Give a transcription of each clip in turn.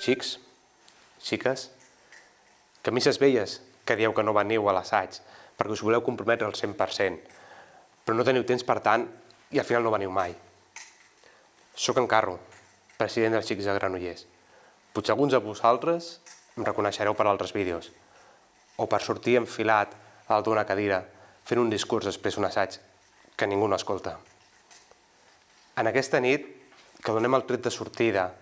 Xics, xiques, camises velles que dieu que no veniu a l'assaig perquè us voleu comprometre al 100%, però no teniu temps per tant i al final no veniu mai. Soc en Carro, president dels Xics de Granollers. Potser alguns de vosaltres em reconeixereu per altres vídeos, o per sortir enfilat a dalt d'una cadira fent un discurs després d'un assaig que ningú no escolta. En aquesta nit, que donem el tret de sortida,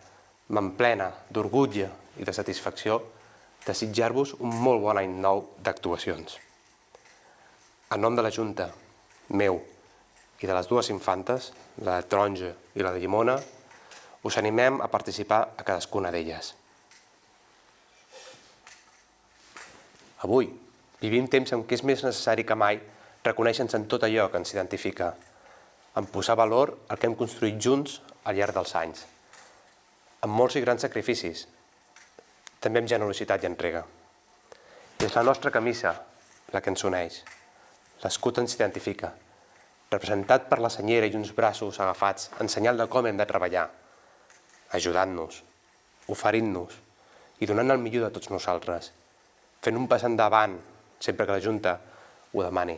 m'emplena d'orgull i de satisfacció, desitjar-vos un molt bon any nou d'actuacions. En nom de la Junta, meu i de les dues infantes, la de taronja i la de llimona, us animem a participar a cadascuna d'elles. Avui vivim temps en què és més necessari que mai reconèixer-nos en tot allò que ens identifica, en posar valor al que hem construït junts al llarg dels anys, amb molts i grans sacrificis, també amb generositat i entrega. És la nostra camisa la que ens uneix, l'escut ens identifica, representat per la senyera i uns braços agafats en senyal de com hem de treballar, ajudant-nos, oferint-nos i donant el millor de tots nosaltres, fent un pas endavant sempre que la Junta ho demani,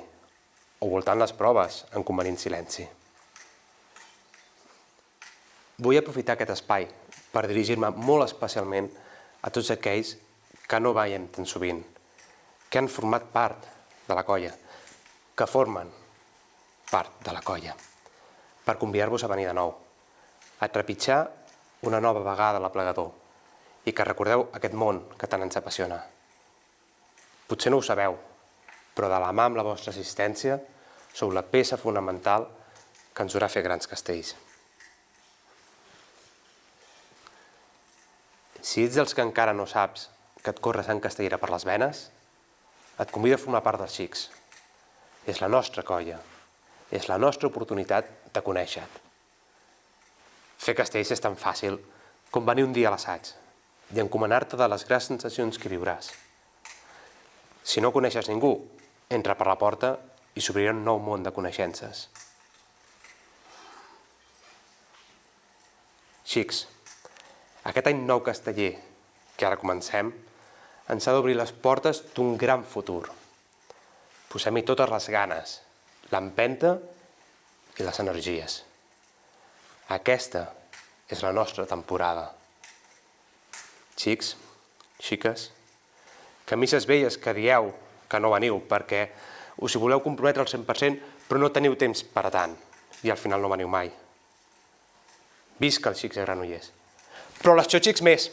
o voltant les proves en convenient silenci. Vull aprofitar aquest espai per dirigir-me molt especialment a tots aquells que no veiem tan sovint, que han format part de la colla, que formen part de la colla, per convidar-vos a venir de nou, a trepitjar una nova vegada l'aplegador i que recordeu aquest món que tant ens apassiona. Potser no ho sabeu, però de la mà amb la vostra assistència sou la peça fonamental que ens haurà fer grans castells. Si ets dels que encara no saps que et corre sang castellera per les venes, et convido a formar part dels Xics. És la nostra colla, és la nostra oportunitat de conèixer-te. Fer castells és tan fàcil com venir un dia a l'assaig i encomanar-te de les grans sensacions que viuràs. Si no coneixes ningú, entra per la porta i s'obrirà un nou món de coneixences. Xics, aquest any nou casteller, que ara comencem, ens ha d'obrir les portes d'un gran futur. Posem-hi totes les ganes, l'empenta i les energies. Aquesta és la nostra temporada. Xics, xiques, camises velles que dieu que no veniu perquè us hi voleu comprometre al 100% però no teniu temps per a tant i al final no veniu mai. Visca els Xics de Granollers! Però les Xochics més!